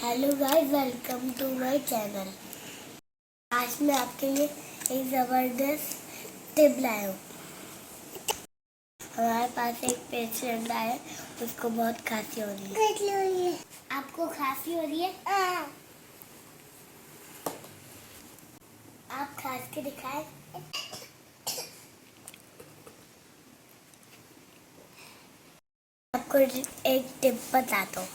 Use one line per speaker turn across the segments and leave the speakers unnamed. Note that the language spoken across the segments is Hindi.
Hello guys, welcome to my channel. आज मैं आपके लिए एक ज़बरदस्त टिप लाया हूँ। हमारे पास एक पेशेंट आया, उसको बहुत खांसी हो रही है। आपको खांसी हो रही है? आप खांस के दिखाएं। आपको एक टिप बताता हूँ।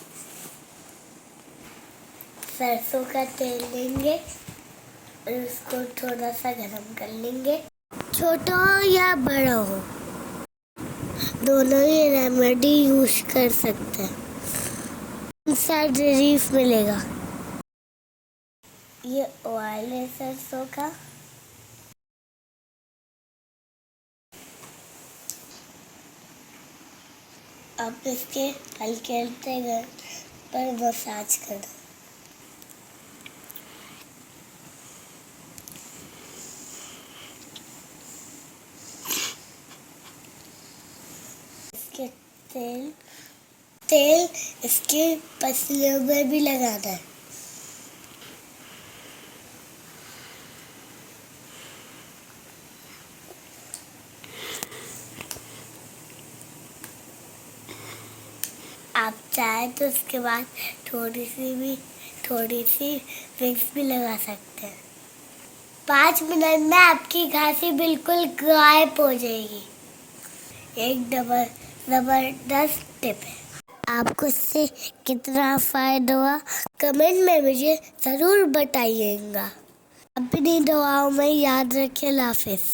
सरसों का तेल लेंगे और उसको थोड़ा सा गरम कर लेंगे। छोटा हो या बड़ा हो, दोनों ही रेमेडी यूज कर सकते हैं। इंस्टेंट रिलीफ मिलेगा। ये ऑयल है सरसों का। आप इसके हल्के हल्के घर पर मसाज करें। इसके तेल तेल इसके पसलियों में भी लगाना है। आप चाहे तो उसके बाद थोड़ी सी विक्स भी लगा सकते हैं। 5 मिनट में आपकी खांसी बिल्कुल गायब हो जाएगी। एक जबरदस्त टिप है। आपको इससे कितना फायदा हुआ कमेंट में मुझे ज़रूर बताइएगा। अपनी दुआओं में याद रखें। अल्लाह हाफिज़।